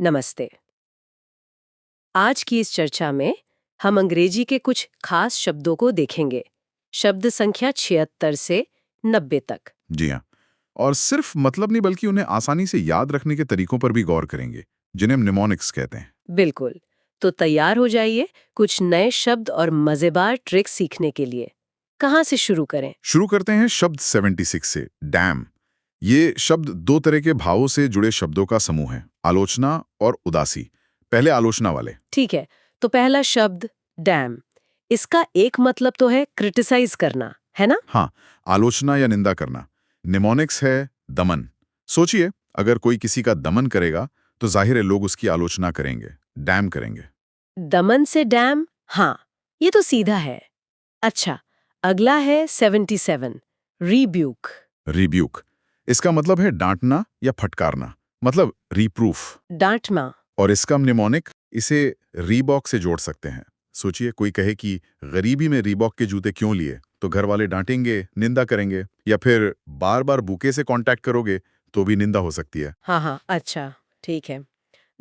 नमस्ते। आज की इस चर्चा में हम अंग्रेजी के कुछ खास शब्दों को देखेंगे। शब्द संख्या 76 से 90 तक। जी हाँ। और सिर्फ मतलब नहीं बल्कि उन्हें आसानी से याद रखने के तरीकों पर भी गौर करेंगे, जिन्हें निमोनिक्स कहते हैं। बिल्कुल। तो तैयार हो जाइए कुछ नए शब्द और मजेदार ट्रिक्स सीखने के लिए। कहाँ से शुरू करें? शुरू करते हैं शब्द 76 से, डैम। ये शब्द दो तरह के भावों से जुड़े शब्दों का समूह है, आलोचना और उदासी। पहले आलोचना वाले। ठीक है, तो पहला शब्द डैम। इसका एक मतलब तो है क्रिटिसाइज करना, है ना? हाँ, आलोचना या निंदा करना। निमोनिक्स है दमन। सोचिए, अगर कोई किसी का दमन करेगा तो जाहिर है लोग उसकी आलोचना करेंगे, डैम करेंगे। दमन से डैम, हाँ, ये तो सीधा है। अच्छा, अगला है 77, रीब्यूक। रिब्यूक, इसका मतलब है डांटना या फटकारना, मतलब रिप्रूफ। डांटना। और इसका निमोनिक इसे रीबॉक से जोड़ सकते हैं। सोचिए, कोई कहे कि गरीबी में रीबॉक के जूते क्यों लिए, तो घर वाले डांटेंगे, निंदा करेंगे। या फिर बार बार बुके से कांटेक्ट करोगे तो भी निंदा हो सकती है। हाँ हाँ, अच्छा, ठीक है।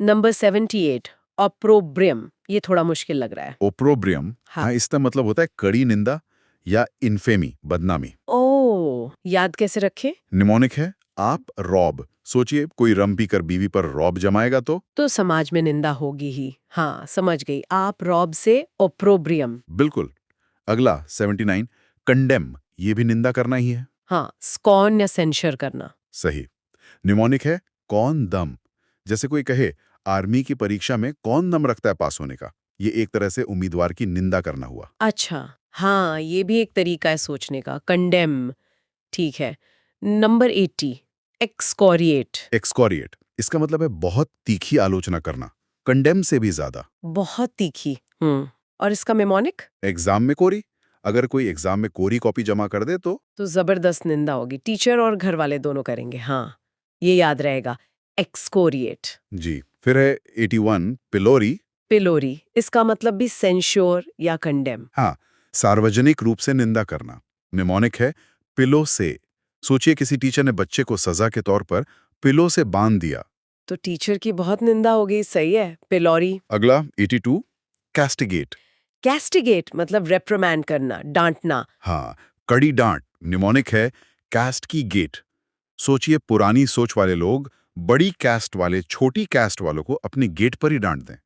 नंबर 78, ऑप्रोब्रियम। ये थोड़ा मुश्किल लग रहा है। ओप्रोब्रियम, हाँ। हाँ, इसका मतलब होता है कड़ी निंदा या इन्फेमी, बदनामी। ओ, याद कैसे रखे? निमोनिक है आप रॉब। सोचिए, कोई रम पीकर बीवी पर रॉब जमाएगा तो समाज में निंदा होगी ही। हाँ, समझ गई। आप रॉब से ओप्रोब्रियम। बिल्कुल। अगला 79, कंडेम। ये भी निंदा करना ही है। हाँ, स्कॉन या सेंशर करना। सही। निमोनिक है कौन दम। जैसे कोई कहे, आर्मी की परीक्षा में कौन दम रखता है पास होने का, ये एक तरह से उम्मीदवार की निंदा करना हुआ। अच्छा, हाँ, ये भी एक तरीका है सोचने का। कंडेम, ठीक है। नंबर 80, एक्सकोरिएट। एक्सकोरिएट, इसका मतलब है बहुत तीखी आलोचना करना, कंडेम से भी ज्यादा। बहुत तीखी। और इसका मेमोनिक? एग्जाम में कोरी। अगर कोई एग्जाम में कोरी कॉपी जमा कर दे तो जबरदस्त निंदा होगी। टीचर और घर वाले दोनों करेंगे। हाँ, ये याद रहेगा। एक्सकोरिएट। जी। फिर है 81, पिलोरी। पिलोरी, इसका मतलब भी सेंश्योर या कंडेम। हाँ, सार्वजनिक रूप से निंदा करना। निमोनिक है पिलो से। सोचिए, किसी टीचर ने बच्चे को सजा के तौर पर पिलो से बांध दिया। तो टीचर की बहुत निंदा होगी, सही है। पिलोरी। अगला 82, कैस्टिगेट। कैस्टिगेट मतलब रेप्रिमैंड करना, डांटना। हाँ, कड़ी डांट। निमोनिक है कास्ट की गेट। सोचिए, पुरानी सोच वाले लोग बड़ी कास्ट वाले छोटी कास्ट वालों को अपनी गेट पर ही डांट दें।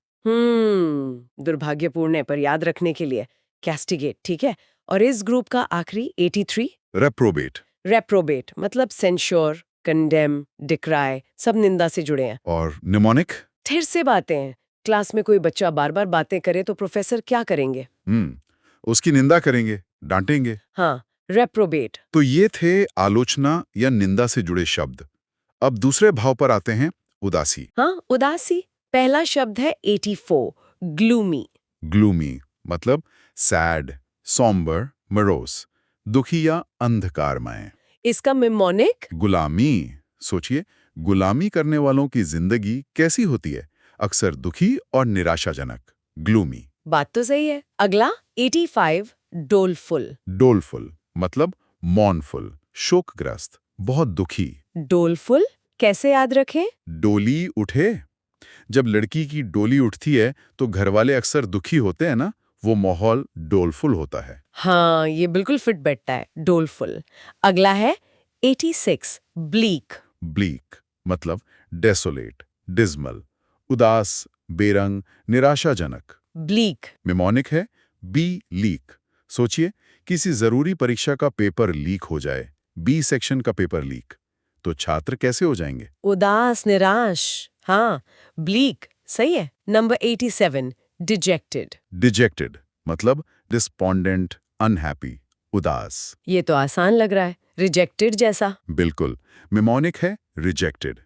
दुर्भाग्यपूर्ण है, पर याद रखने के लिए कैस्टिगेट, ठीक है। और इस ग्रुप का आखिरी 83, रेप्रोबेट। रेप्रोबेट मतलब सेंश्योर, कंडेम, डिक्राई, सब निंदा से जुड़े हैं। और निमोनिक? फिर से बातें हैं। क्लास में कोई बच्चा बार बार बातें करे तो प्रोफेसर क्या करेंगे? उसकी निंदा करेंगे, डांटेंगे। हाँ, रेप्रोबेट। तो ये थे आलोचना या निंदा से जुड़े शब्द। अब दूसरे भाव पर आते हैं, उदासी। हाँ, उदासी। पहला शब्द है 84, ग्लूमी। ग्लूमी मतलब सैड, सॉम्बर, मरोस, दुखी या अंधकारमय। इसका मेमोनिक? गुलामी। सोचिए, गुलामी करने वालों की जिंदगी कैसी होती है, अक्सर दुखी और निराशाजनक। ग्लूमी। बात तो सही है। अगला 85, डोलफुल। डोलफुल मतलब मौनफुल, शोकग्रस्त, बहुत दुखी। डोलफुल कैसे याद रखें? डोली उठे। जब लड़की की डोली उठती है तो घर वाले अक्सर दुखी होते हैं ना, वो माहौल डोलफुल होता है। हाँ, ये बिल्कुल फिट बैठता है, डोलफुल। अगला है 86, ब्लीक। ब्लीक मतलब डेसोलेट, डिज्मल, उदास, बेरंग, निराशाजनक। ब्लीक। मेमोनिक है बी लीक। सोचिए, किसी जरूरी परीक्षा का पेपर लीक हो जाए, बी सेक्शन का पेपर लीक, तो छात्र कैसे हो जाएंगे? उदास, निराश। हाँ, ब्लीक सही है। Number 87, dejected. डिजेक्टेड मतलब डिस्पोंडेंट, अनहैप्पी, उदास। ये तो आसान लग रहा है, रिजेक्टेड जैसा। बिल्कुल। मेमोनिक है रिजेक्टेड।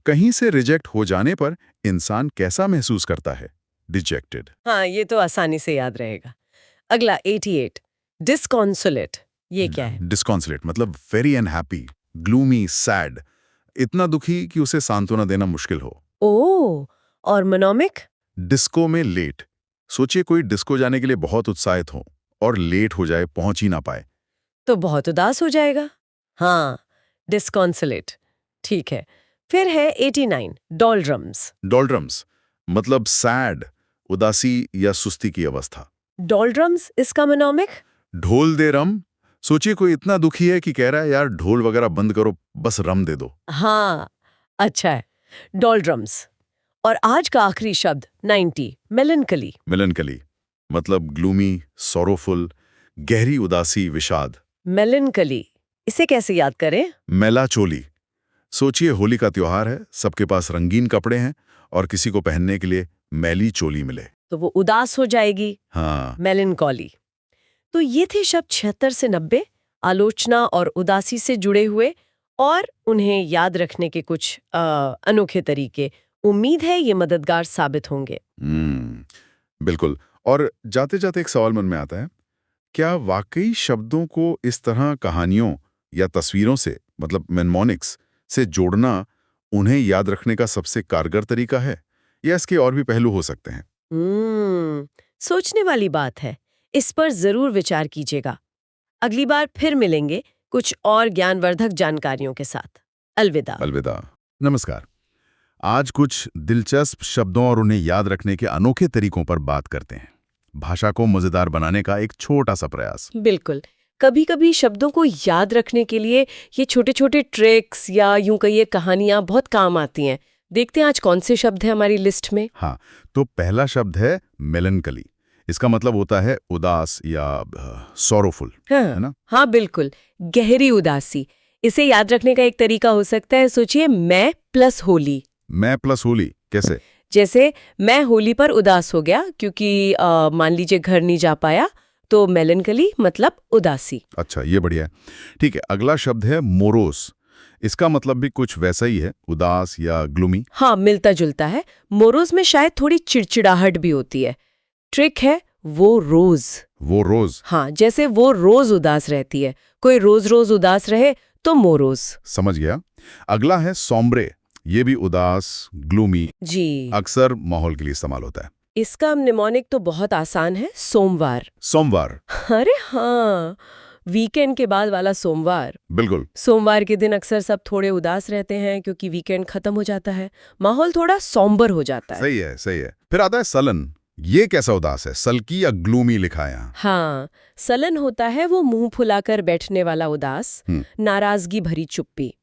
कहीं से रिजेक्ट हो जाने पर इंसान कैसा महसूस करता है? डिजेक्टेड। हाँ, ये तो आसानी से याद रहेगा। अगला 88, डिस्कॉन्सोलेट। ये क्या है? डिस्कॉन्सलेट मतलब वेरी अनहैप्पी, ग्लूमी, सैड, इतना दुखी कि उसे सांत्वना देना मुश्किल हो। ओह, और मोनोमिक? डिस्को में लेट। सोचिए, कोई डिस्को जाने के लिए बहुत उत्साहित हो और लेट हो जाए, पहुंच ही ना पाए। तो बहुत उदास हो जाएगा। हाँ, डिस्कॉन्सोलेट, ठीक है। फिर है 89 डॉल्ड्रम्स। डॉल्ड्रम्स मतलब सैड, उदासी या सुस्ती की अवस्था। डॉल्ड्रम्स इसका मोनोमिक? ढोल दे रम। सोचिए कोई इतना दुखी है कि कह रहा है यार ढोल वगैरह बंद करो, बस रम दे दो। हाँ, अच्छा है, डॉल्ड्रम्स। और आज का आखिरी शब्द 90 मेलनकली। मेलनकली मतलब ग्लूमी, सॉरोफुल, गहरी उदासी, विषाद। मेलनकली, इसे कैसे याद करें? मेलाचोली। सोचिए होली का त्योहार है, सबके पास रंगीन कपड़े हैं और किसी को पहनने के लिए मैली चोली मिले तो वो उदास हो जाएगी। हाँ। मेलनकॉली। तो ये थे शब्द 76 से 90, आलोचना और उदासी से जुड़े हुए और उन्हें याद रखने के कुछ अनोखे तरीके। उम्मीद है ये मददगार साबित होंगे। बिल्कुल। और जाते जाते एक सवाल मन में आता है, क्या वाकई शब्दों को इस तरह कहानियों या तस्वीरों से मतलब मेमोनिक्स से जोड़ना उन्हें याद रखने का सबसे कारगर तरीका है, या इसके और भी पहलू हो सकते हैं? सोचने वाली बात है। इस पर जरूर विचार कीजिएगा। अगली बार फिर मिलेंगे कुछ और ज्ञानवर्धक जानकारियों के साथ। अलविदा। अलविदा। नमस्कार। आज कुछ दिलचस्प शब्दों और उन्हें याद रखने के अनोखे तरीकों पर बात करते हैं। भाषा को मजेदार बनाने का एक छोटा सा प्रयास। बिल्कुल। कभी-कभी शब्दों को याद रखने के लिए ये छोटे-छोटे ट्रिक्स या यूं कहिए कहानियां बहुत काम आती हैं। देखते हैं आज कौन से शब्द हैं हमारी लिस्ट में। हाँ, तो पहला शब्द है मेलनकली। इसका मतलब होता है उदास या सॉरोफुल, है ना? हाँ, बिल्कुल। गहरी उदासी। इसे याद रखने का एक तरीका हो सकता है, सोचिए मैं प्लस होली। मैं प्लस होली कैसे? जैसे मैं होली पर उदास हो गया क्योंकि मान लीजिए घर नहीं जा पाया, तो मेलनकली मतलब उदासी। अच्छा, ये बढ़िया है। ठीक है, अगला शब्द है मोरोस। इसका मतलब भी कुछ वैसा ही है, उदास या ग्लूमी। हाँ, मिलता जुलता है। मोरोज में शायद थोड़ी चिड़चिड़ाहट भी होती है। ट्रिक है वो रोज। वो रोज। हाँ, जैसे वो रोज उदास रहती है, कोई रोज रोज उदास रहे तो मोरोज। समझ गया। अगला है सोम्ब्रे। ये भी उदास, ग्लूमी, जी। अक्सर माहौल के लिए इस्तेमाल होता है। इसका निमोनिक तो बहुत आसान है, सोमवार। सोमवार। अरे हाँ, वीकेंड के बाद वाला सोमवार। बिल्कुल। सोमवार के दिन अक्सर सब थोड़े उदास रहते हैं क्योंकि वीकेंड खत्म हो जाता है, माहौल थोड़ा सॉम्बर हो जाता है। सही है, सही है। फिर आता है सलन। ये कैसा उदास है? सल्की या ग्लूमी लिखा है यहाँ। हाँ, सलन होता है वो मुंह फुलाकर बैठने वाला उदास, नाराजगी भरी चुप्पी।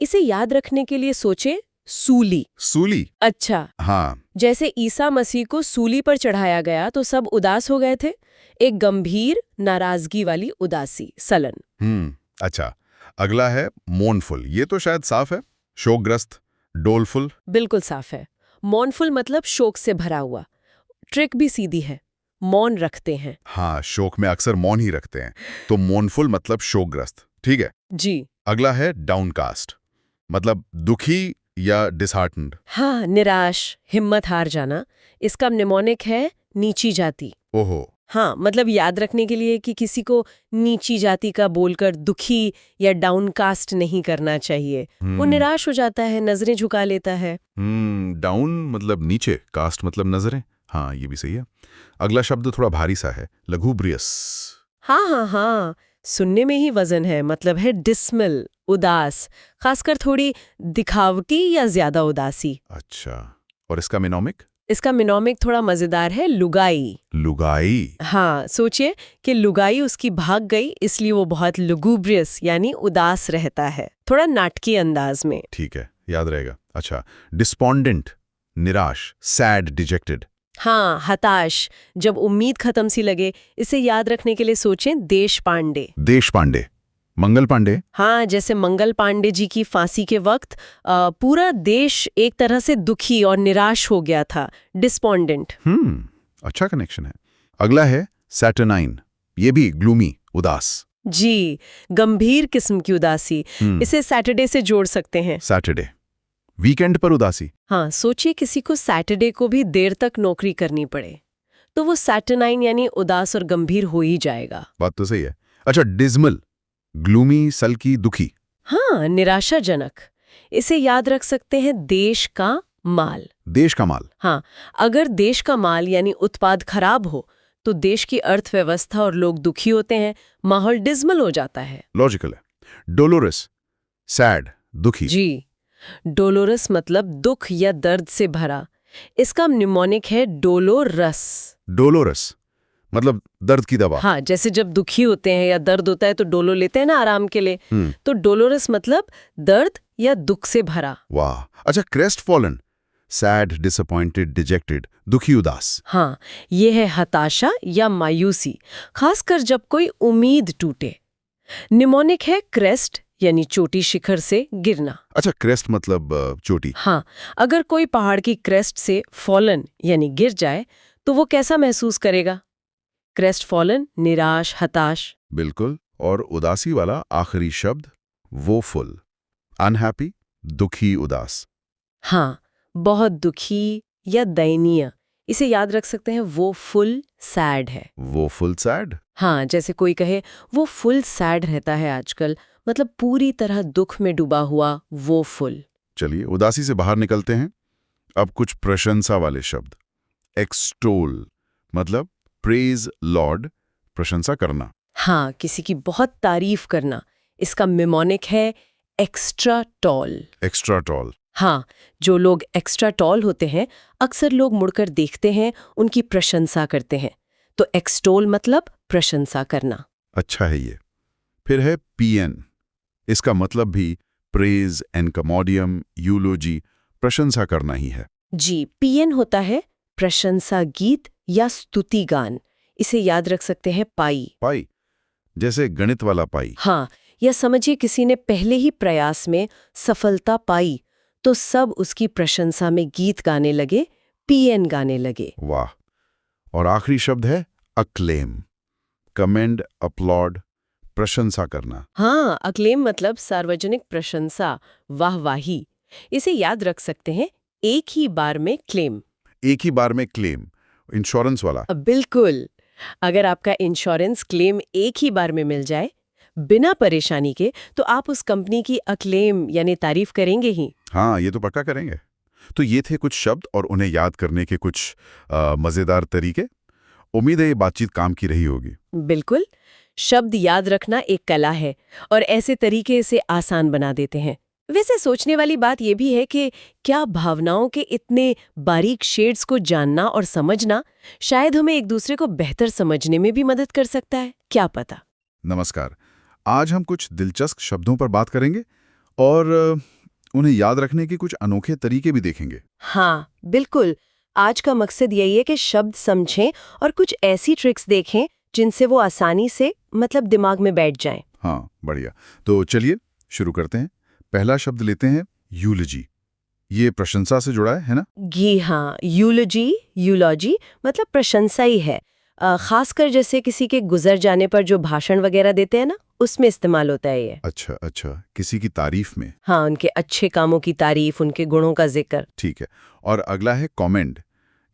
इसे याद रखने के लिए सोचें, सूली। सूली। अच्छा। हाँ। जैसे ईसा मसीह को सूली पर चढ़ाया गया तो सब उदास हो गए थे। एक गंभीर नाराजगी वाली उदासी, सलन। अच्छा। अगला है मोर्नफुल। ये तो शायद साफ है, शोकग्रस्त। डोलफुल। बिल्कुल साफ है। मौनफुल मतलब शोक से भरा हुआ। ट्रिक भी सीधी है, मौन रखते हैं। हाँ, शोक में अक्सर मौन ही रखते हैं, तो मोर्नफुल मतलब शोकग्रस्त। ठीक है जी। अगला है डाउनकास्ट, मतलब दुखी या डिसहार्टन्ड। हाँ, निराश, हिम्मत हार जाना। इसका निमोनिक है नीची जाति। ओहो। हाँ, मतलब याद रखने के लिए कि किसी को नीची जाति का बोलकर दुखी या डाउनकास्ट नहीं करना चाहिए। वो निराश हो जाता है, नजरें झुका लेता है। डाउन मतलब नीचे, कास्ट मतलब नजरें। हाँ, ये भी सही है। अगला शब्द थोड़ा भारी सा है, लघुब्रियस। हाँ हाँ हाँ, सुनने में ही वजन है, मतलब है डिसमिल, उदास, खासकर थोड़ी दिखावटी या ज्यादा उदासी। अच्छा, और इसका मिनोमिक? इसका मिनोमिक थोड़ा मजेदार है, लुगाई। लुगाई। हाँ, सोचिए कि लुगाई उसकी भाग गई इसलिए वो बहुत लुगुब्रियस यानी उदास रहता है, थोड़ा नाटकीय अंदाज में। ठीक है, याद रहेगा। अच्छा, डिस्पोंडेंट, निराश, सैड, डिजेक्टेड। हाँ, हताश, जब उम्मीद खत्म सी लगे। इसे याद रखने के लिए सोचें देश पांडे। देश पांडे, मंगल पांडे। हाँ, जैसे मंगल पांडे जी की फांसी के वक्त पूरा देश एक तरह से दुखी और निराश हो गया था, डिस्पोंडेंट। अच्छा कनेक्शन है। अगला है सैटरनाइन। ये भी ग्लूमी, उदास। जी, गंभीर किस्म की उदासी। इसे सैटरडे से जोड़ सकते हैं। सैटरडे, वीकेंड पर उदासी। हाँ, सोचिए किसी को सैटरडे को भी देर तक नौकरी करनी पड़े तो वो सैटरनाइन यानी उदास और गंभीर हो ही जाएगा। बात तो सही है। अच्छा, डिज्मल, ग्लूमी, सल्की, दुखी। हाँ, निराशाजनक। इसे याद रख सकते हैं देश का माल। देश का माल। हाँ, अगर देश का माल यानी उत्पाद खराब हो तो देश की अर्थव्यवस्था और लोग दुखी होते हैं, माहौल डिज्मल हो जाता है। लॉजिकल है। डोलोरस, सैड, दुखी। जी, डोलोरस मतलब दुख या दर्द से भरा। इसका निमोनिक है डोलोरस। डोलोरस मतलब दर्द की दवा। हाँ, जैसे जब दुखी होते हैं या दर्द होता है तो डोलो लेते हैं ना आराम के लिए। तो डोलोरस मतलब दर्द या दुख से भरा। वाह। अच्छा, क्रेस्टफॉलन, सैड, डिसअपॉइंटेड, डिजेक्टेड, दुखी, उदास। हाँ, ये है हताशा या मायूसी, खासकर जब कोई उम्मीद टूटे। निमोनिक है क्रेस्ट यानी चोटी शिखर से गिरना। अच्छा, क्रेस्ट मतलब चोटी। हाँ, अगर कोई पहाड़ की क्रेस्ट से फॉलन यानी गिर जाए तो वो कैसा महसूस करेगा? क्रेस्ट फॉलन, निराश, हताश। बिल्कुल। और उदासी वाला आखिरी शब्द वोफुल, अनहैप्पी, दुखी, उदास। हाँ, बहुत दुखी या दयनीय, इसे याद रख सकते हैं, वो फुल सैड है। वो फुल सैड। हाँ, जैसे कोई कहे वो फुल सैड रहता है आजकल, मतलब पूरी तरह दुख में डूबा हुआ, वो फुल। चलिए, उदासी से बाहर निकलते हैं। अब कुछ प्रशंसा वाले शब्द। एक्सटोल मतलब प्रेज लॉर्ड, प्रशंसा करना। हाँ, किसी की बहुत तारीफ करना। इसका मिमोनिक है एक्स्ट्रा टॉल। Extra toll. हाँ, जो लोग एक्स्ट्रा टॉल होते हैं अक्सर लोग मुड़कर देखते हैं, उनकी प्रशंसा करते हैं। तो एक्सटोल मतलब प्रशंसा करना। अच्छा है ये। फिर है पीएन। इसका मतलब भी प्रेज, एनकमोडियम, यूलोजी, प्रशंसा करना ही है। जी, पीएन होता है प्रशंसा गीत या स्तुति गान। इसे याद रख सकते हैं पाई। पाई, जैसे गणित वाला पाई। हाँ, या समझिए किसी ने पहले ही प्रयास में सफलता पाई तो सब उसकी प्रशंसा में गीत गाने लगे, पीएन गाने लगे। वाह। और आखिरी शब्द है अक्लेम, कमेंड, अपलॉड, प्रशंसा करना। हाँ, अक्लेम मतलब सार्वजनिक प्रशंसा, वाहवाही। इसे याद रख सकते हैं एक ही बार में क्लेम। एक ही बार में क्लेम, इंश्योरेंस वाला। बिल्कुल। अगर आपका इंश्योरेंस क्लेम एक ही बार में मिल जाए बिना परेशानी के, तो आप उस कंपनी की अक्लेम यानी तारीफ करेंगे ही। हाँ, ये तो पक्का करेंगे। तो ये थे कुछ शब्द और उन्हें याद करने के कुछ मजेदार तरीके। उम्मीद है ये बातचीत काम की रही होगी। बिल्कुल। शब्द याद रखना एक कला है और ऐसे तरीके इसे आसान बना देते हैं। वैसे सोचने वाली बात यह भी है कि क्या भावनाओं के इतने बारीक शेड्स को जानना और समझना शायद हमें एक दूसरे को बेहतर समझने में भी मदद कर सकता है, क्या पता। नमस्कार। आज हम कुछ दिलचस्प शब्दों पर बात करेंगे और उन्हें याद रखने के कुछ अनोखे तरीके भी देखेंगे। हाँ, बिल्कुल। आज का मकसद यही है कि शब्द समझें और कुछ ऐसी ट्रिक्स देखें जिनसे वो आसानी से मतलब दिमाग में बैठ जाएं। हाँ, बढ़िया। तो चलिए शुरू करते हैं। पहला शब्द लेते हैं यूलॉजी। ये प्रशंसा से जुड़ा है ना? जी हाँ, यूलॉजी मतलब प्रशंसा ही है। खासकर जैसे किसी के गुजर जाने पर जो भाषण वगैरह देते हैं ना, उसमें इस्तेमाल होता है ये। अच्छा अच्छा, किसी की तारीफ में। हाँ, उनके अच्छे कामों की तारीफ, उनके गुणों का जिक्र। ठीक है। और अगला है कमेंड।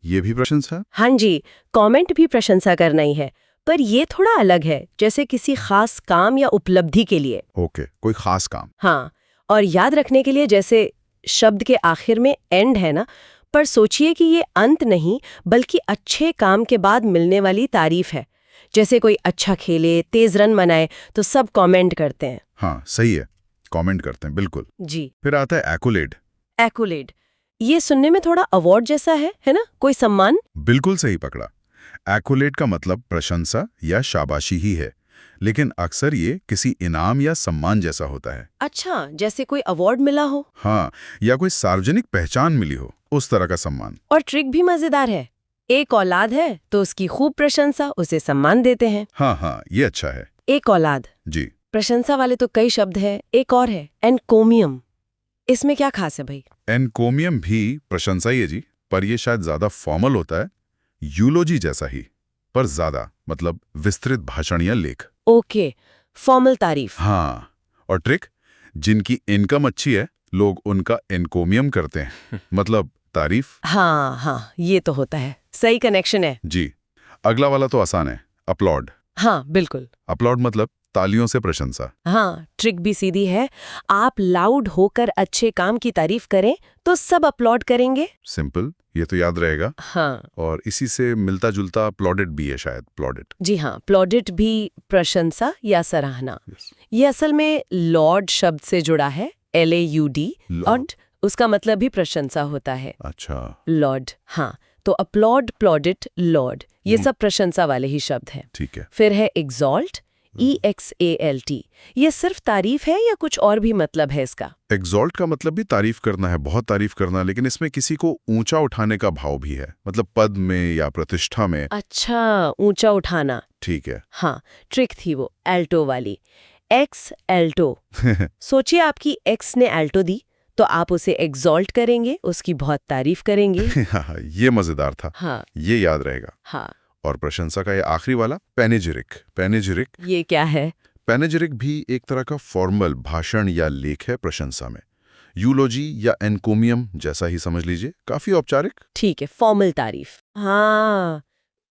ये भी प्रशंसा? हाँ जी, कमेंट भी प्रशंसा करना ही है, पर ये थोड़ा अलग है, जैसे किसी खास काम या उपलब्धि के लिए। ओके, कोई खास काम। हाँ, और याद रखने के लिए जैसे शब्द के आखिर में एंड है ना, पर सोचिए कि ये अंत नहीं बल्कि अच्छे काम के बाद मिलने वाली तारीफ है। जैसे कोई अच्छा खेले, तेज रन बनाए तो सब कमेंट करते हैं। हाँ, सही है, कमेंट करते हैं, बिल्कुल। जी। फिर आता है एक्कोलेड। एक्कोलेड, ये सुनने में थोड़ा अवार्ड जैसा है ना, कोई सम्मान। बिल्कुल सही पकड़ा। एक्कोलेड का मतलब प्रशंसा या शाबाशी ही है, लेकिन अक्सर ये किसी इनाम या सम्मान जैसा होता है। अच्छा, जैसे कोई अवार्ड मिला हो। हाँ, या कोई सार्वजनिक पहचान मिली हो, उस तरह का सम्मान। और ट्रिक भी मजेदार है। एक औलाद है तो उसकी खूब प्रशंसा, उसे सम्मान देते हैं। हाँ हाँ, ये अच्छा है। एक औलाद। जी। प्रशंसा वाले तो कई शब्द हैं, एक और है एनकोमियम। इसमें क्या खास है भाई? एनकोमियम भी प्रशंसा ही है जी, पर ये शायद ज्यादा फॉर्मल होता है। यूलोजी जैसा ही, पर ज्यादा मतलब विस्तृत भाषण या लेख। ओके, फॉर्मल तारीफ। हाँ। और ट्रिक, जिनकी इनकम अच्छी है लोग उनका एनकोमियम करते हैं, मतलब तारीफ। हाँ हाँ, ये तो होता है, सही कनेक्शन है। जी। अगला वाला तो आसान है, अपलॉड। हाँ बिल्कुल। अपलॉड मतलब तालियों से प्रशंसा। हाँ, ट्रिक भी सीधी है। आप लाउड होकर अच्छे काम की तारीफ करें तो सब अपलॉड करेंगे। सिंपल, ये तो याद रहेगा। हाँ। और इसी से मिलता जुलता प्लॉडेड भी है शायद, प्लॉडेड। जी हाँ, प्लॉडेड भी प्रशंसा या सराहना। ये असल में लॉर्ड शब्द से जुड़ा है, LAUD, और उसका मतलब भी प्रशंसा होता है। अच्छा, लॉर्ड, हाँ, तो अपलॉड, प्लॉडिट, लॉर्ड, ये सब प्रशंसा वाले ही शब्द हैं। ठीक है। फिर है एग्जॉल्ट, EXALT, ये सिर्फ तारीफ है या कुछ और भी मतलब है इसका? एग्जॉल्ट का मतलब भी तारीफ करना है, बहुत तारीफ करना, लेकिन इसमें किसी को ऊंचा उठाने का भाव भी है, मतलब पद में या प्रतिष्ठा में। अच्छा, ऊंचा उठाना। ठीक है। हाँ, ट्रिक थी वो एल्टो वाली, एक्स एल्टो। सोचिए आपकी एक्स ने एल्टो दी तो आप उसे एग्जॉल्ट करेंगे, उसकी बहुत तारीफ करेंगे। ये मजेदार था। हाँ, ये याद रहेगा। हाँ, और प्रशंसा का ये आखिरी वाला पैनेजिरिक। पैनेजिरिक, ये क्या है? पैनेजिरिक भी एक तरह का फॉर्मल भाषण या लेख है प्रशंसा में। यूलोजी या एनकोमियम जैसा ही समझ लीजिए, काफी औपचारिक। ठीक है, फॉर्मल तारीफ। हाँ,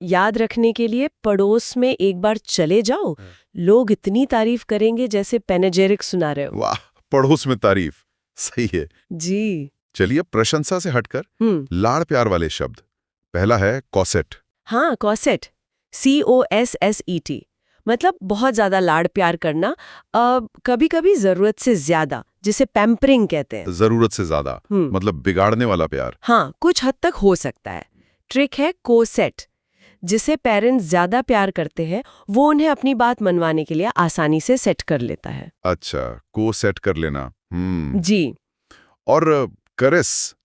याद रखने के लिए पड़ोस में एक बार चले जाओ, लोग इतनी तारीफ करेंगे जैसे पैनेजेरिक सुना रहे हो। वाह, पड़ोस में तारीफ, सही है जी। चलिए प्रशंसा से हटकर लाड़ प्यार वाले शब्द। पहला है कॉसेट। हाँ, कॉसेट, COSSET, मतलब बहुत ज्यादा लाड़ प्यार करना, कभी कभी जरूरत से ज्यादा, जिसे पैम्परिंग कहते हैं। जरूरत से ज्यादा मतलब बिगाड़ने वाला प्यार। हाँ, कुछ हद तक हो सकता है। ट्रिक है कोसेट, जिसे पेरेंट्स ज्यादा प्यार करते हैं वो उन्हें अपनी बात मनवाने के लिए आसानी से सेट कर लेता है। अच्छा, को सेट कर लेना। जी। और करस,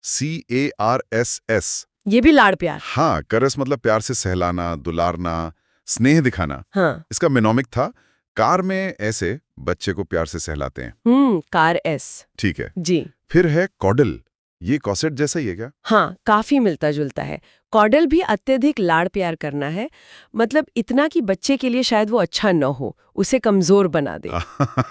CARSS, ये भी लाड़ प्यार। हाँ, करस मतलब प्यार से सहलाना, दुलारना, स्नेह दिखाना। हाँ। इसका मेनोमिक था कार में ऐसे बच्चे को प्यार से सहलाते हैं। Car S. ठीक है। जी। फिर है कॉडल, ये कॉसेट जैसा ही है क्या? हाँ, काफी मिलता जुलता है। कॉडल भी अत्यधिक लाड़ प्यार करना है, मतलब इतना कि बच्चे के लिए शायद वो अच्छा न हो, उसे कमजोर बना दे।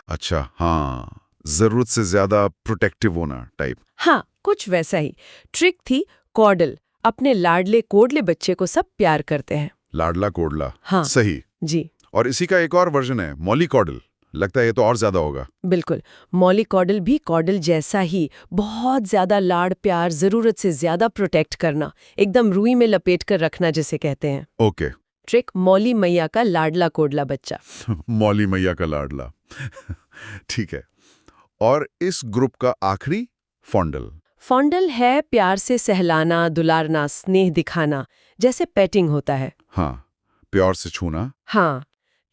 अच्छा, हाँ, जरूरत से ज्यादा प्रोटेक्टिव होना टाइप। हाँ, कुछ वैसा ही। ट्रिक थी कॉडल, अपने लाडले कोडले बच्चे को सब प्यार करते हैं। लाडला कोडला। हाँ, सही जी। और इसी का एक और वर्जन है मॉली कॉडल, लगता है ये तो और ज्यादा होगा। बिल्कुल, मॉली कॉडल भी कॉडल जैसा ही, बहुत ज्यादा लाड़ प्यार, जरूरत से ज्यादा प्रोटेक्ट करना, एकदम रुई में लपेट कर रखना जिसे कहते हैं। ओके। ट्रिक मौली मैया का लाडला कोडला बच्चा। मौली मैया का लाडला। ठीक है। और इस ग्रुप का आखिरी फॉन्डल। फॉन्डल है प्यार से सहलाना, दुलारना, स्नेह दिखाना, जैसे पेटिंग होता है। हाँ, प्यार से छूना। हाँ,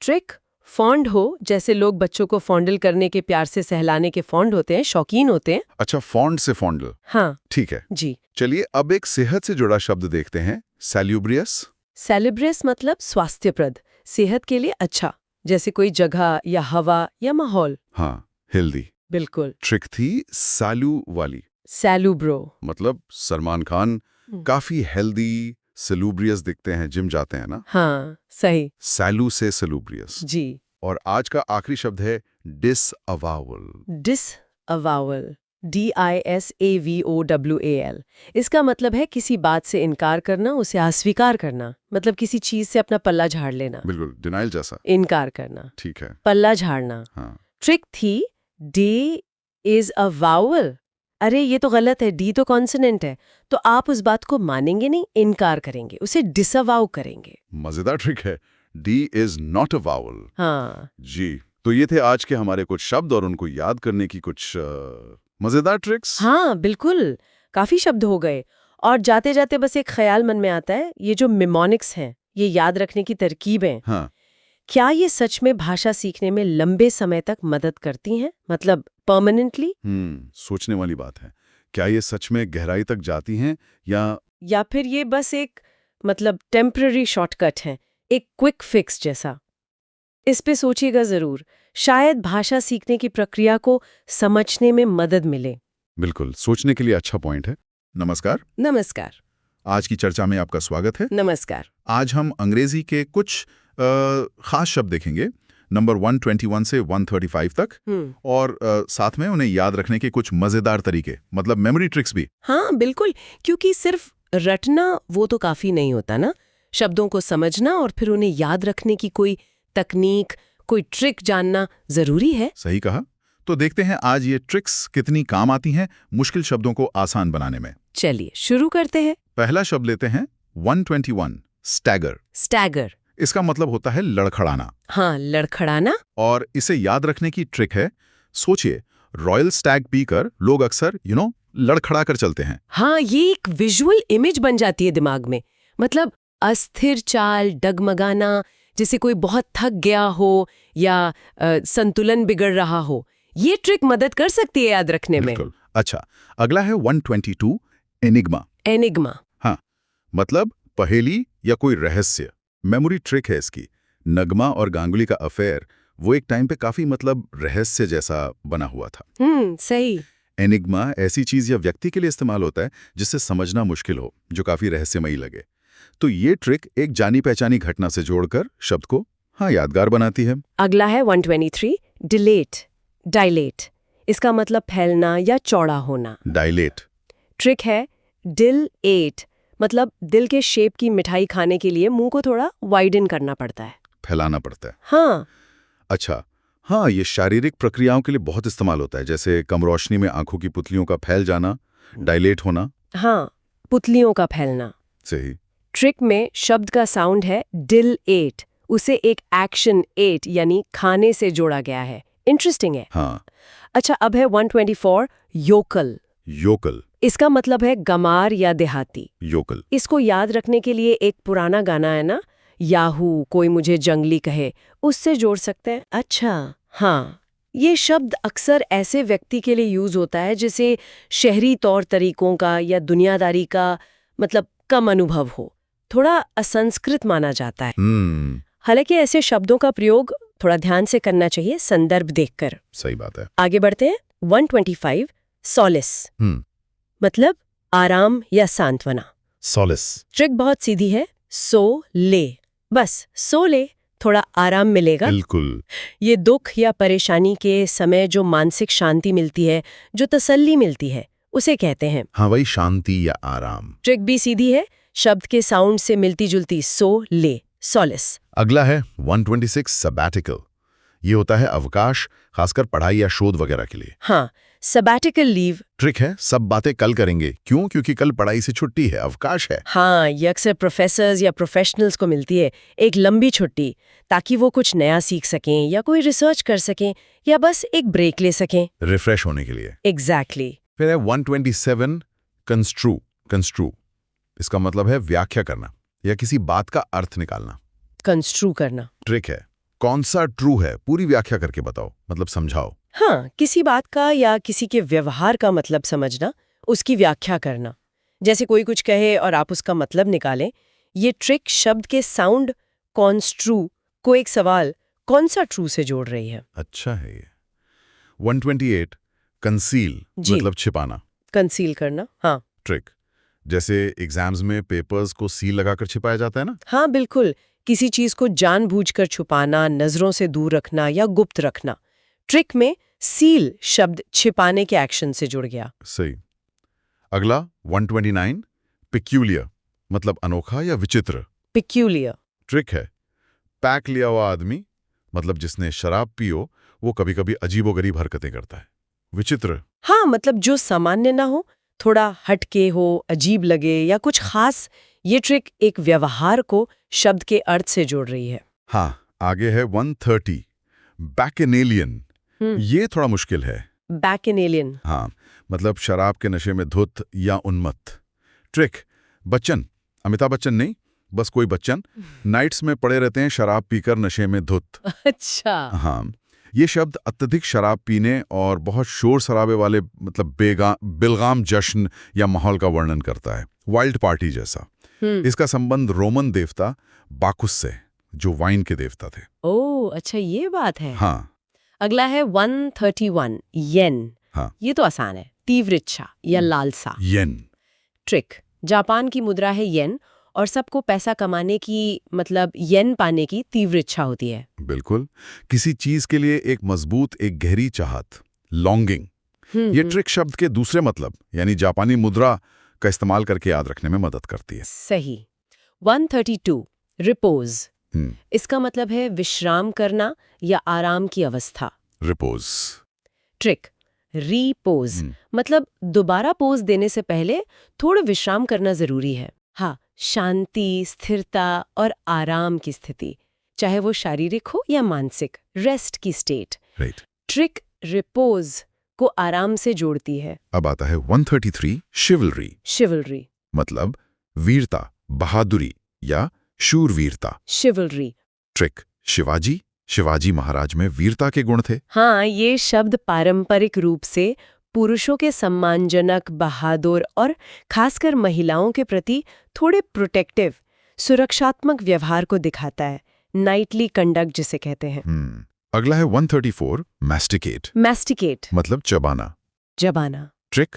ट्रिक फॉन्ड हो, जैसे लोग बच्चों को फॉन्डल करने के, प्यार से सहलाने के फॉन्ड होते हैं, शौकीन होते हैं। अच्छा, फॉन्ड से फॉन्डल। हाँ, ठीक है जी। चलिए अब एक सेहत से जुड़ा शब्द देखते हैं, सैल्यूब्रियस। सेलिब्रेस मतलब स्वास्थ्यप्रद, सेहत के लिए अच्छा, जैसे कोई जगह या हवा या माहौल। हाँ, हेल्दी। बिल्कुल। ट्रिक थी सालू वाली, सैलूब्रो, मतलब सलमान खान काफी हेल्दी सैल्यूब्रियस दिखते हैं, जिम जाते हैं ना। हाँ, सही। सैलू से सैल्यूब्रियस। जी। और आज का आखिरी शब्द है डिसअवावल। डिसअवावल, DISAVOWAL, इसका मतलब है किसी बात से इनकार करना, उसे अस्वीकार करना, मतलब किसी चीज से अपना पल्ला झाड़ लेना। बिल्कुल डिनाइल जैसा। इनकार करना, ठीक है। पल्ला झाड़ना। हाँ। ट्रिक थी डी इज अ वावल। अरे ये तो गलत है, डी तो कॉन्सोनेंट है, तो आप उस बात को मानेंगे नहीं, इनकार करेंगे, उसे डिसअवाउ करेंगे। मजेदार ट्रिक है, D is not a vowel. हाँ जी, तो ये थे आज के हमारे कुछ शब्द और उनको याद करने की कुछ मजेदार ट्रिक्स। हाँ, बिल्कुल, काफी शब्द हो गए। और जाते जाते बस एक ख्याल मन में आता है, ये जो मिमोनिक्स हैं, ये याद रखने की तरकीबें, हाँ। क्या ये सच में भाषा सीखने में लंबे समय तक मदद करती हैं, मतलब परमानेंटली? सोचने वाली बात है। क्या ये सच में गहराई तक जाती हैं या फिर ये बस एक मतलब टेम्पररी शॉर्टकट है, एक क्विक फिक्स जैसा? इस पे सोचिएगा जरूर, शायद भाषा सीखने की प्रक्रिया को समझने में मदद मिले। बिल्कुल, सोचने के लिए अच्छा पॉइंट है। नमस्कार। नमस्कार। आज की चर्चा में आपका स्वागत है। नमस्कार। आज हम अंग्रेजी के कुछ खास शब्द देखेंगे, नंबर 121 से 135 तक, और साथ में उन्हें याद रखने के कुछ मजेदार तरीके, मतलब मेमोरी ट्रिक्स भी। हाँ बिल्कुल, क्योंकि सिर्फ रटना वो तो काफी नहीं होता ना, शब्दों को समझना और फिर उन्हें याद रखने की कोई तकनीक, कोई ट्रिक जानना जरूरी है। सही कहा। तो देखते हैं आज ये ट्रिक्स कितनी काम आती हैं मुश्किल शब्दों को आसान बनाने में। चलिए शुरू करते हैं। पहला शब्द लेते हैं 121, स्टैगर। स्टैगर, इसका मतलब होता है लड़खड़ाना। हाँ, लड़खड़ाना। और इसे याद रखने की ट्रिक है, सोचिए रॉयल स्टैग पीकर लोग अक्सर लड़खड़ा कर चलते हैं। हाँ, ये एक विजुअल इमेज बन जाती है दिमाग में। मतलब अस्थिर चाल, डगमगाना, जैसे कोई बहुत थक गया हो या संतुलन बिगड़ रहा हो। ये ट्रिक मदद कर सकती है याद रखने में। बिल्कुल। अच्छा, अगला है 122 एनिग्मा। एनिग्मा। हाँ, मतलब पहेली या कोई रहस्य। मेमोरी ट्रिक है इसकी। नगमा और गांगुली का अफेयर वो एक टाइम पे काफी रहस्य जैसा बना हुआ था। सही। एनिग्मा ऐसी चीज या व्यक्ति के लिए इस्तेमाल होता है जिससे समझना मुश्किल हो, जो काफी रहस्यमयी लगे। तो ये ट्रिक एक जानी पहचानी घटना से जोड़कर शब्द को यादगार बनाती है। अगला है 123 डिलेट, डायलेट। इसका मतलब फैलना या चौड़ा होना। डायलेट। ट्रिक है डिल एट, मतलब दिल के शेप की मिठाई खाने के लिए मुंह को थोड़ा वाइडन करना पड़ता है, फैलाना पड़ता है। हाँ। अच्छा, हाँ, ये शारीरिक प्रक्रियाओं के लिए बहुत इस्तेमाल होता है, जैसे कम रोशनी में आंखों की पुतलियों का फैल जाना, डायलेट होना। हाँ, पुतलियों का फैलना। सही। ट्रिक में शब्द का साउंड है डिल एट, उसे एक एक्शन एट यानी खाने से जोड़ा गया है। इंटरेस्टिंग है। हाँ। अच्छा, अब है 124 योकल। योकल। इसका मतलब है गमार या देहाती। योकल। इसको याद रखने के लिए एक पुराना गाना है ना, याहू कोई मुझे जंगली कहे, उससे जोड़ सकते हैं। अच्छा, हाँ, ये शब्द अक्सर ऐसे व्यक्ति के लिए यूज होता है जिसे शहरी तौर तरीकों का या दुनियादारी का कम अनुभव हो, थोड़ा असंस्कृत माना जाता है। हालांकि ऐसे शब्दों का प्रयोग थोड़ा ध्यान से करना चाहिए, संदर्भ देखकर। सही बात है। आगे बढ़ते हैं। 125 सॉलिस, मतलब आराम या सांत्वना। सॉलिस। ट्रिक बहुत सीधी है, सो ले, बस सो ले, थोड़ा आराम मिलेगा। बिल्कुल। ये दुख या परेशानी के समय जो मानसिक शांति मिलती है, जो तसल्ली मिलती है, उसे कहते हैं। हाँ, वही शांति या आराम। ट्रिक भी सीधी है, शब्द के साउंड से मिलती जुलती, सो ले, सॉलिस। अगला है 126 सबैटिकल। ये होता है अवकाश, खासकर पढ़ाई या शोध वगैरह के लिए। हाँ, सबैटिकल लीव। ट्रिक है सब बातें कल करेंगे। क्यों? क्योंकि कल पढ़ाई से छुट्टी है, अवकाश है। हाँ, ये अक्सर प्रोफेसर्स या प्रोफेशनल्स को मिलती है, एक लंबी छुट्टी, ताकि वो कुछ नया सीख सकें या कोई रिसर्च कर सकें या बस एक ब्रेक ले सकें, रिफ्रेश होने के लिए। एग्जैक्टली। फिर है 127 कंस्ट्रू। कंस्ट्रू इसका मतलब है व्याख्या करना या किसी बात का अर्थ निकालना। कंस्ट्रू करना। ट्रिक है कौन सा ट्रू है पूरी व्याख्या करके बताओ, मतलब समझाओ। हाँ, किसी बात का या किसी के व्यवहार का मतलब समझना, उसकी व्याख्या करना। जैसे कोई कुछ कहे और आप उसका मतलब निकालें। ये ट्रिक शब्द के साउंड कॉन्स्ट्रू को एक सवाल कौन सा ट्रू से जोड़ रही है। अच्छा है ये। 128 कंसील, मतलब छिपाना। कंसील करना, हाँ। ट्रिक जैसे एग्जाम्स में पेपर्स को सील लगाकर छिपाया जाता है ना। हाँ, बिल्कुल, किसी चीज को जानबूझकर छुपाना, नजरों से दूर रखना या गुप्त रखना। ट्रिक में सील शब्द छिपाने के एक्शन से जुड़ गया। सही। अगला 129 पिक्यूलियर, मतलब अनोखा या विचित्र। पिक्यूलियर। ट्रिक है पैक लिया हुआ आदमी, मतलब जिसने शराब पियो वो कभी कभी अजीबोगरीब हरकतें करता है। विचित्र, हाँ, मतलब जो सामान्य ना हो, थोड़ा हटके हो, अजीब लगे या कुछ खास। ये ट्रिक एक व्यवहार को शब्द के अर्थ से जोड़ रही है। हाँ। आगे है 130 बैकेनेलियन। ये थोड़ा मुश्किल है। बैकेनेलियन। हाँ, मतलब शराब के नशे में धुत या उन्मत्त। ट्रिक बच्चन, अमिताभ बच्चन नहीं, बस कोई बच्चन नाइट्स में पड़े रहते हैं शराब पीकर नशे में धुत। अच्छा। हाँ, ये शब्द अत्यधिक शराब पीने और बहुत शोर शराबे वाले बिलगाम जश्न या माहौल का वर्णन करता है, वाइल्ड पार्टी जैसा। इसका संबंध रोमन देवता बाकुस से, जो वाइन के देवता थे। ओह, अच्छा, ये बात है। हाँ। अगला है 131 येन। हाँ। ये तो आसान है, तीव्र इच्छा या लालसा। येन। ट्रिक जापान की मुद्रा है येन और सबको पैसा कमाने की, मतलब येन पाने की तीव्र इच्छा होती है। बिल्कुल, किसी चीज के लिए एक मजबूत, एक गहरी चाहत, लॉन्गिंग। ये ट्रिक शब्द के दूसरे मतलब यानी जापानी मुद्रा का इस्तेमाल करके याद रखने में मदद करती है। सही। 132 रिपोज। इसका मतलब है विश्राम करना या आराम की अवस्था। रिपोज। ट्रिक रीपोज, मतलब दोबारा पोज देने से पहले थोड़ा विश्राम करना जरूरी है। हाँ, शांति, स्थिरता और आराम की स्थिति, चाहे वो शारीरिक हो या मानसिक, रेस्ट की स्टेट। राइट। ट्रिक रिपोज को आराम से जोड़ती है। अब आता है 133 शिवलरी, शिवलरी। मतलब वीरता, बहादुरी या शूरवीरता। शिवलरी। ट्रिक, शिवाजी महाराज में वीरता के गुण थे। हाँ, ये शब्द पारंपरिक रूप से पुरुषों के सम्मानजनक, बहादुर और खासकर महिलाओं के प्रति थोड़े प्रोटेक्टिव, सुरक्षात्मक व्यवहार को दिखाता है। नाइटली कंडक्ट जिसे कहते हैं। अगला है 134 मैस्टिकेट। मैस्टिकेट मतलब चबाना। चबाना। ट्रिक,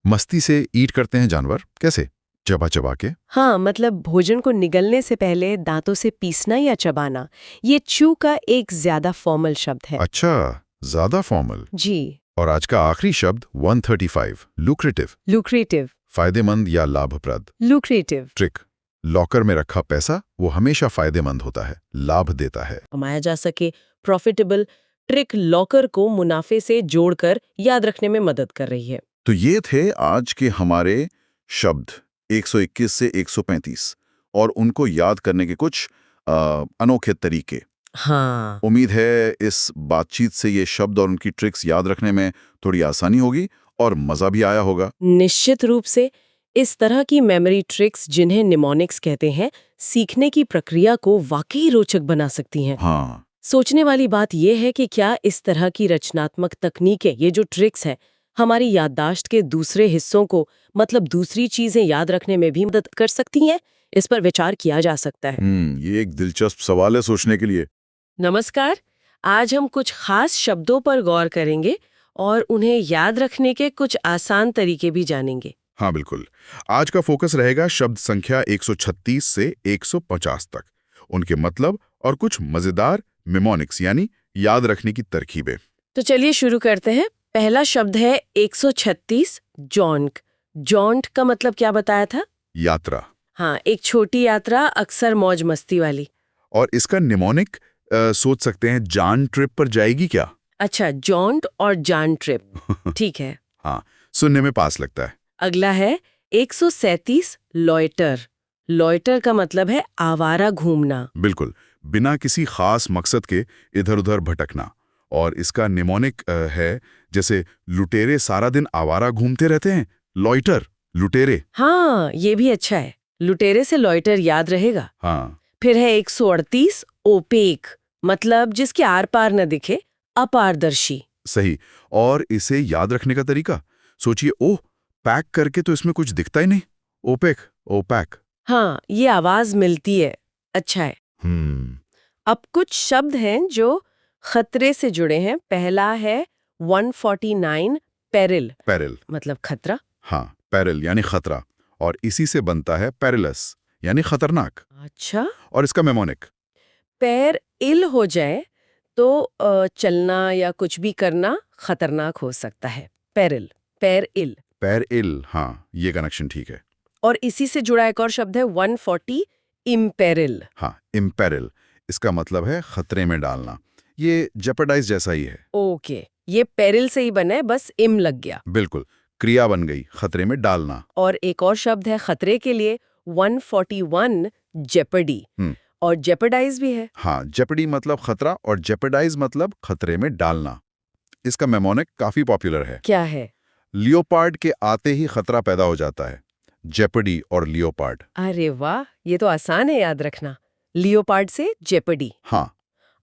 मस्ती से ईट करते हैं जानवर, कैसे? चबा चबा के। हाँ, मतलब भोजन को निगलने से पहले दांतों से पीसना या चबाना। ये च्यू का एक ज्यादा फॉर्मल शब्द है। अच्छा, ज्यादा फॉर्मल। जी। और आज का आखिरी शब्द 135 लुक्रेटिव। लुक्रेटिव। फायदेमंद या लाभप्रद। लुक्रेटिव। ट्रिक, लॉकर में रखा पैसा वो हमेशा फायदेमंद होता है, लाभ देता है। कमाया जा सके। प्रॉफिटेबल। ट्रिक लॉकर को मुनाफे से जोड़कर याद रखने में मदद कर रही है। तो ये थे आज के हमारे शब्द 121 से 135 और उनको याद करने के कुछ अनोखे तरीके। हाँ। उम्मीद है इस बातचीत से ये शब्द और उनकी ट्रिक्स याद रखने में थोड़ी आसानी होगी और मजा भी आया होगा। निश्चित रूप से इस तरह की मेमोरी ट्रिक्स, जिन्हें निमोनिक्स कहते हैं, सीखने की प्रक्रिया को वाकई रोचक बना सकती हैं। हाँ, सोचने वाली बात यह है कि क्या इस तरह की रचनात्मक तकनीकें, ये जो ट्रिक्स है, हमारी याददाश्त के दूसरे हिस्सों को, मतलब दूसरी चीजें याद रखने में भी मदद कर सकती हैं? इस पर विचार किया जा सकता है। ये एक दिलचस्प सवाल है सोचने के लिए। नमस्कार। आज हम कुछ खास शब्दों पर गौर करेंगे और उन्हें याद रखने के कुछ आसान तरीके भी जानेंगे। हाँ बिल्कुल। आज का फोकस रहेगा शब्द संख्या 136 से 150 तक, उनके मतलब और कुछ मजेदार मेमोनिक्स यानी याद रखने की तरकीबें। तो चलिए शुरू करते हैं। पहला शब्द है 136, जॉन्ट। जॉन्ट का मतलब क्या बताया था? यात्रा। हाँ, एक छोटी यात्रा, अक्सर मौज मस्ती वाली। और इसका निमोनिक सोच सकते हैं, जान ट्रिप पर जाएगी क्या? अच्छा, जॉन्ट और जान ट्रिप। ठीक है। हाँ, सुनने में पास लगता है। अगला है 137, लॉयटर। लॉयटर का मतलब है आवारा घूमना। बिल्कुल, बिना किसी खास मकसद के इधर उधर भटकना। और इसका निमोनिक है, जैसे लुटेरे सारा दिन आवारा घूमते रहते हैं, लॉयटर, लुटेरे। हाँ, ये भी अच्छा है। लुटेरे से लॉयटर याद रहेगा। हाँ। फिर है 138, ओपेक। मतलब जिसके आर पार न दिखे, अपारदर्शी। सही। और इसे याद रखने का तरीका सोचिए, ओह पैक करके तो इसमें कुछ दिखता ही नहीं, ओपेक, ओपैक। हाँ, ये आवाज मिलती है। अच्छा है। अब कुछ शब्द हैं जो खतरे से जुड़े हैं। पहला है 149, पेरिल। पेरिल मतलब खतरा। हाँ, पेरिल यानी खतरा, और इसी से बनता है पेरिलस यानी खतरनाक। अच्छा। और इसका मेमोनिक, पैर इल हो जाए तो चलना या कुछ भी करना खतरनाक हो सकता है। पेरिल, पैर इल। पैर इल, हाँ ये कनेक्शन ठीक है। और इसी से जुड़ा एक और शब्द है 140, इम्पेरिल। हाँ, इम्पेरिल, इसका मतलब है खतरे में डालना। ये जेपरडाइज जैसा ही है। ओके, ये पेरिल से ही बना है, बस इम लग गया। बिल्कुल, क्रिया बन गई, खतरे में डालना। और एक और शब्द है खतरे के लिए, 141, जेपर्डी। और जेपर्डाइज भी है। हाँ, जेपर्डी मतलब खतरा और जेपर्डाइज मतलब खतरे में डालना। इसका मेमोनिक काफी पॉपुलर है। क्या है? लियोपार्ड के आते ही खतरा पैदा हो जाता है, जेपर्डी और लियोपार्ड। अरे वाह, ये तो आसान है याद रखना। लियोपार्ड से जेपर्डी। हाँ।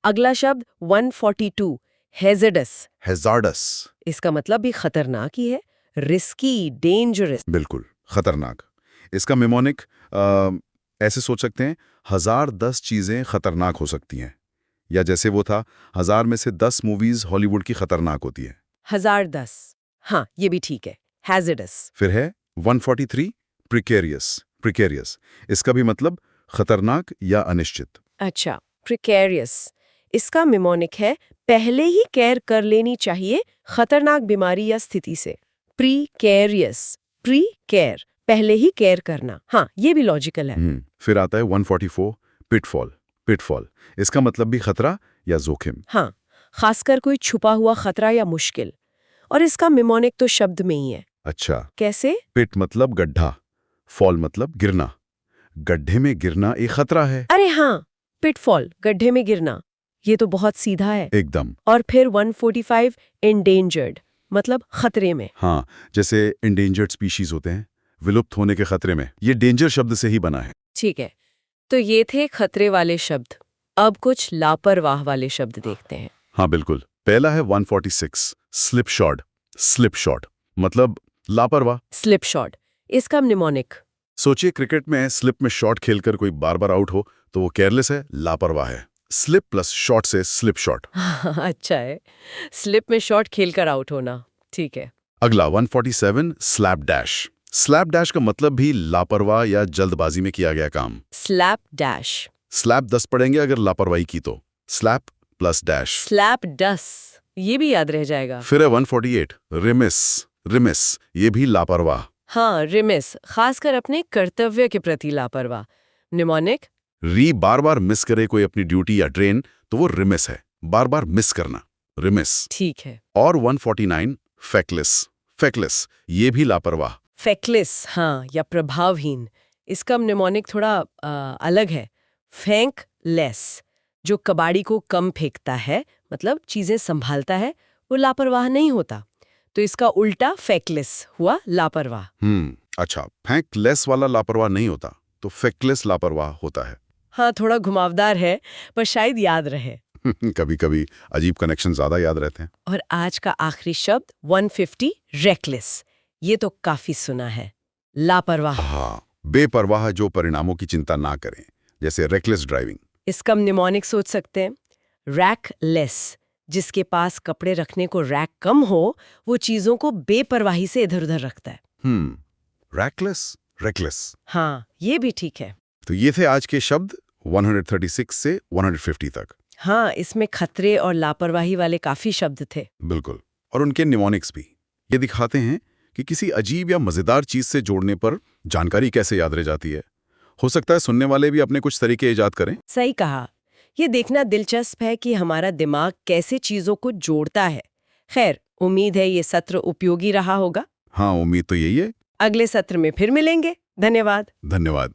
अगला शब्द 142, हेज़ार्डस। हेज़ार्डस, इसका मतलब भी खतरनाक ही है। Risky, dangerous. बिल्कुल, खतरनाक। इसका मेमोनिक ऐसे सोच सकते हैं, 1010 चीजें खतरनाक हो सकती हैं, या जैसे वो था 1000 में से 10 मूवीज हॉलीवुड की खतरनाक होती है। 1010, हाँ ये भी ठीक है। हैज़ार्डस। फिर है 143, प्रिकेरियस। प्रिकेरियस, इसका भी मतलब खतरनाक या अनिश्चित। अच्छा, प्रिकेरियस। इसका मिमोनिक है पहले ही केयर कर लेनी चाहिए खतरनाक बीमारी या स्थिति से। प्रीकेरियस, प्री केयर, पहले ही केयर करना। हाँ, ये भी लॉजिकल है। फिर आता है 144, पिटफॉल। पिटफॉल, इसका मतलब भी खतरा या जोखिम। हाँ, खासकर कोई छुपा हुआ खतरा या मुश्किल। और इसका मिमोनिक तो शब्द में ही है। अच्छा, कैसे? पिट मतलब गड्ढा, फॉल मतलब गिरना। गड्ढे में गिरना एक खतरा है। अरे हाँ, पिटफॉल, गड्ढे में गिरना, ये तो बहुत सीधा है एकदम। और फिर 145, एंडेंजर्ड, मतलब खतरे में। हाँ, जैसे इंडेंजर्ड स्पीशीज होते हैं, विलुप्त होने के खतरे में। ये डेंजर शब्द से ही बना है। ठीक है, तो ये थे खतरे वाले शब्द। अब कुछ लापरवाह वाले शब्द देखते हैं। हाँ बिल्कुल। पहला है 146 स्लिप शॉट। स्लिप शॉट मतलब लापरवाह। स्लिप शॉट, इसका निमोनिक। सोचिए क्रिकेट में स्लिप में शॉट खेलकर कोई बार बार आउट हो तो वो केयरलेस है, लापरवाह है। स्लिप प्लस शॉट से स्लिप शॉट। अच्छा है, स्लिप में शॉट खेलकर आउट होना। ठीक है। अगला 147 स्लैप डैश। स्लैप डैश का मतलब भी लापरवाह या जल्दबाजी में किया गया काम। Slab dash. स्लैप 10 पड़ेंगे अगर लापरवाही की तो। Slap plus dash. स्लैप डस, ये भी याद रह जाएगा। फिर है 148 रिमिस। रिमिस ये भी लापरवाह। हाँ, रिमिस, खासकर अपने कर्तव्य के प्रति लापरवाह। निमोनिक। री बार बार मिस करे कोई अपनी ड्यूटी या ट्रेन तो वो रिमिस है, बार बार मिस करना, रिमिस। ठीक है। और 149 फेकलेस। फेकलेस ये भी लापरवाह। फेकलेस, हाँ, या प्रभावहीन। इसका निमोनिक थोड़ा अलग है। फेंक लेस, जो कबाड़ी को कम फेंकता है, मतलब चीजें संभालता है, वो लापरवाह नहीं होता। तो इसका उल्टा फेकलेस हुआ लापरवाह। अच्छा, फेंक लेस वाला लापरवाह नहीं होता तो फेकलेस लापरवाह होता है। हाँ, थोड़ा घुमावदार है, पर शायद याद रहे। कभी कभी अजीब कनेक्शन ज्यादा याद रहते हैं। और आज का आखिरी शब्द 150 रेकलेस। ये तो काफी सुना है। लापरवाह। हाँ, बेपरवाह जो परिणामों की चिंता ना करें, जैसे रेकलेस ड्राइविंग। इसका निमोनिक सोच सकते हैं, रैकलेस, जिसके पास कपड़े रखने को रैक कम हो, वो चीजों को बेपरवाही से इधर उधर रखता है। Reckless, reckless. हाँ, ये भी ठीक है। तो ये थे आज के शब्द 136 से 150 तक। हाँ, इसमें खतरे और लापरवाही वाले काफी शब्द थे। बिल्कुल, और उनके निमोनिक्स भी। ये दिखाते हैं कि किसी अजीब या मजेदार चीज से जोड़ने पर जानकारी कैसे याद रह जाती है। हो सकता है सुनने वाले भी अपने कुछ तरीके इजाद करें। सही कहा। ये देखना दिलचस्प है कि हमारा दिमाग कैसे चीजों को जोड़ता है। खैर, उम्मीद है ये सत्र उपयोगी रहा होगा। हाँ, उम्मीद तो यही है। अगले सत्र में फिर मिलेंगे। धन्यवाद। धन्यवाद।